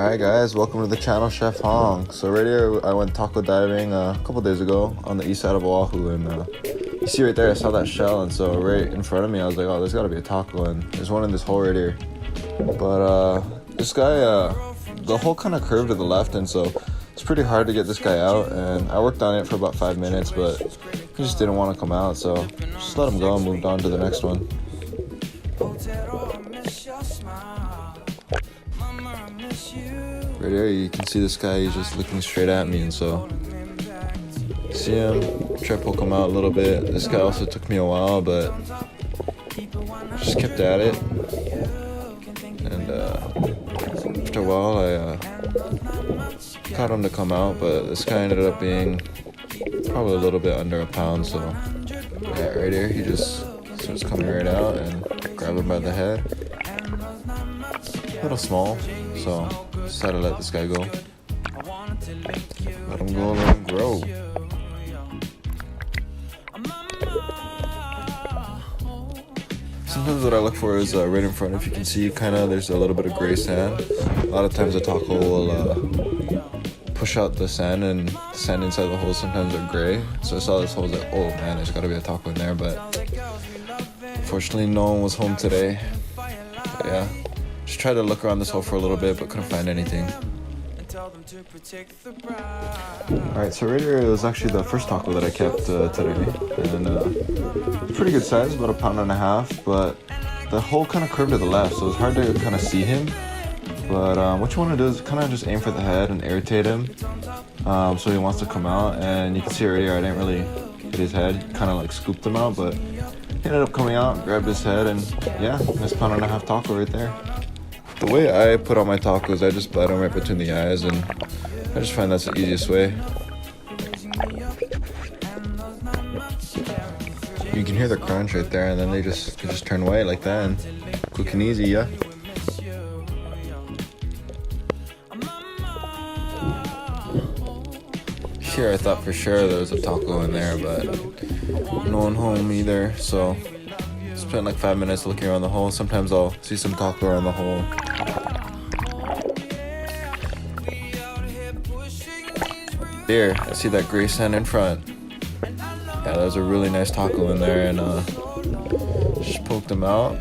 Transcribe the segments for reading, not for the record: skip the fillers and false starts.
Alright guys, welcome to the channel, Chef Hong. So right here, I went taco diving a couple days ago on the east side of Oahu, and you see right there, I saw that shell, and so right in front of me, I was like, oh, there's gotta be a taco, and there's one in this hole right here. But this guy, the hole kind of curved to the left, and so it's pretty hard to get this guy out, and I worked on it for about 5 minutes, but he just didn't want to come out, so just let him go and moved on to the next one. Right here, you can see this guy, he's just looking straight at me, and so see him, try to poke him out a little bit. This guy also took me a while, but just kept at it, and after a while I caught him to come out, but this guy ended up being probably a little bit under a pound, so yeah, right here, he just starts coming right out and grab him by the head. A little small, so decided to let this guy go. Let him go, let him grow. Sometimes what I look for is right in front. If you can see, there's a little bit of gray sand. A lot of times the taco will push out the sand, and the sand inside the holes sometimes are gray. So I saw this hole, I was like, oh man, there's gotta be a taco in there, but unfortunately no one was home today. But yeah. Just tried to look around this hole for a little bit, but couldn't find anything. Alright, so right here it was actually the first taco that I kept today, and pretty good size, about 1.5 pounds, but the hole kind of curved to the left, so it was hard to kind of see him. But what you want to do is kind of just aim for the head and irritate him, so he wants to come out. And you can see right here, I didn't really hit his head, kind of like scooped him out, but he ended up coming out, grabbed his head, and yeah, nice 1.5 pound taco right there. The way I put on my tacos, I just bite them right between the eyes, and I just find that's the easiest way. You can hear the crunch right there, and then they just turn white like that, and quick and easy, yeah. Here I thought for sure there was a taco in there, but no one home either, so spent like 5 minutes looking around the hole. Sometimes I'll see some taco around the hole. There, I see that gray sand in front. Yeah, there's a really nice taco in there, and just poked them out.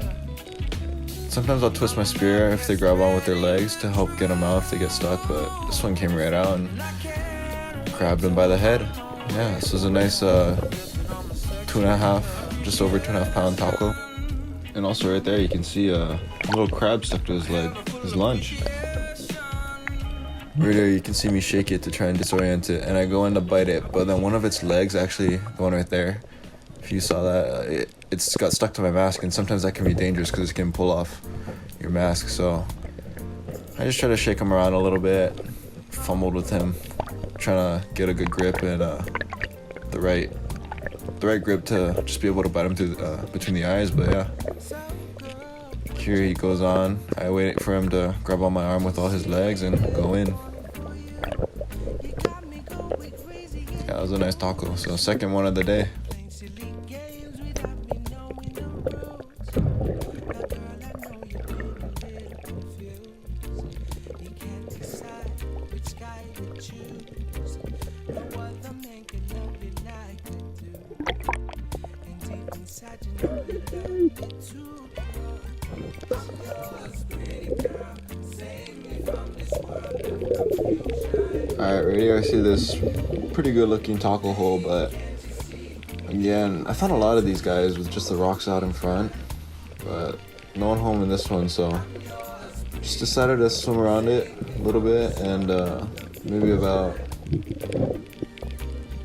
Sometimes I'll twist my spear if they grab on with their legs to help get them out if they get stuck, but this one came right out and grabbed them by the head. Yeah, this is a nice 2.5, just over 2.5 pound taco. And also right there you can see a little crab stuck to his leg, his lunch. Right there you can see me shake it to try and disorient it, and I go in to bite it, but then one of its legs, actually the one right there, if you saw that, it's got stuck to my mask, and sometimes that can be dangerous because it can pull off your mask. So I just try to shake him around a little bit, fumbled with him, trying to get a good grip and the right grip to just be able to bite him through between the eyes. But yeah, here he goes on. I wait for him to grab on my arm with all his legs and go in. Yeah, that was a nice taco. So second one of the day. Alright, right here I see this pretty good looking taco hole, but again, I found a lot of these guys with just the rocks out in front, but no one home in this one, so just decided to swim around it a little bit, and maybe about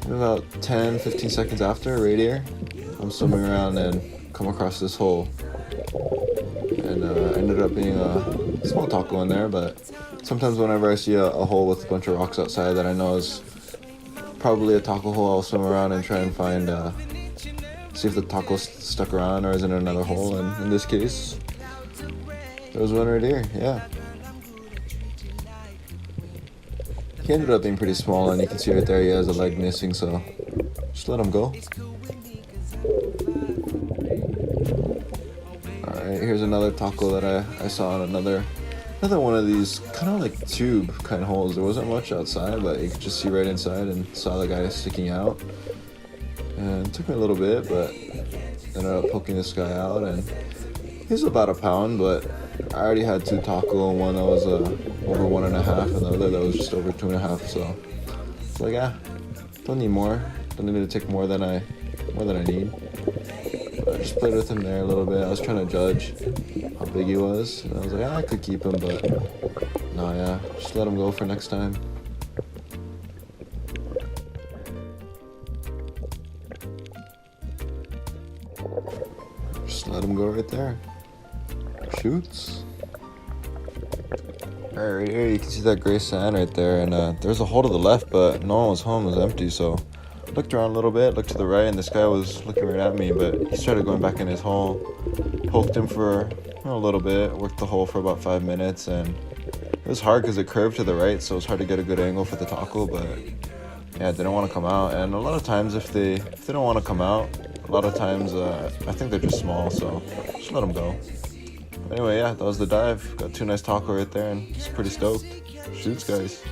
10-15 seconds after, right here, I'm swimming around and come across this hole, and ended up being a small taco in there. But sometimes whenever I see a hole with a bunch of rocks outside that I know is probably a taco hole, I'll swim around and try and find, see if the taco's stuck around or is in another hole, and in this case, there was one right here, yeah. He ended up being pretty small, and you can see right there he has a leg missing, so just let him go. Alright, here's another taco that I saw on another Another one of these kind of like tube kind of holes. There wasn't much outside, but you could just see right inside and saw the guy sticking out. And it took me a little bit, but ended up poking this guy out, and he's about a pound, but I already had 2 taco, and one that was over 1.5, and the other that was just over 2.5. So it's like, don't need more. Don't need to take more than I need. But I just played with him there a little bit. I was trying to judge how big he was, and I was like, I could keep him, but no, just let him go for next time. Just let him go right there. Shoots. Alright, right here you can see that gray sand right there, and there's a hole to the left, but no one was home. It was empty, so looked around a little bit, looked to the right, and this guy was looking right at me, but he started going back in his hole. Poked him for a little bit, worked the hole for about 5 minutes, and it was hard because it curved to the right, so it was hard to get a good angle for the taco, but yeah, it didn't want to come out. And a lot of times if they don't want to come out, a lot of times I think they're just small, so just let them go. Anyway, that was the dive. Got 2 nice taco right there, and just pretty stoked. Shoots, guys.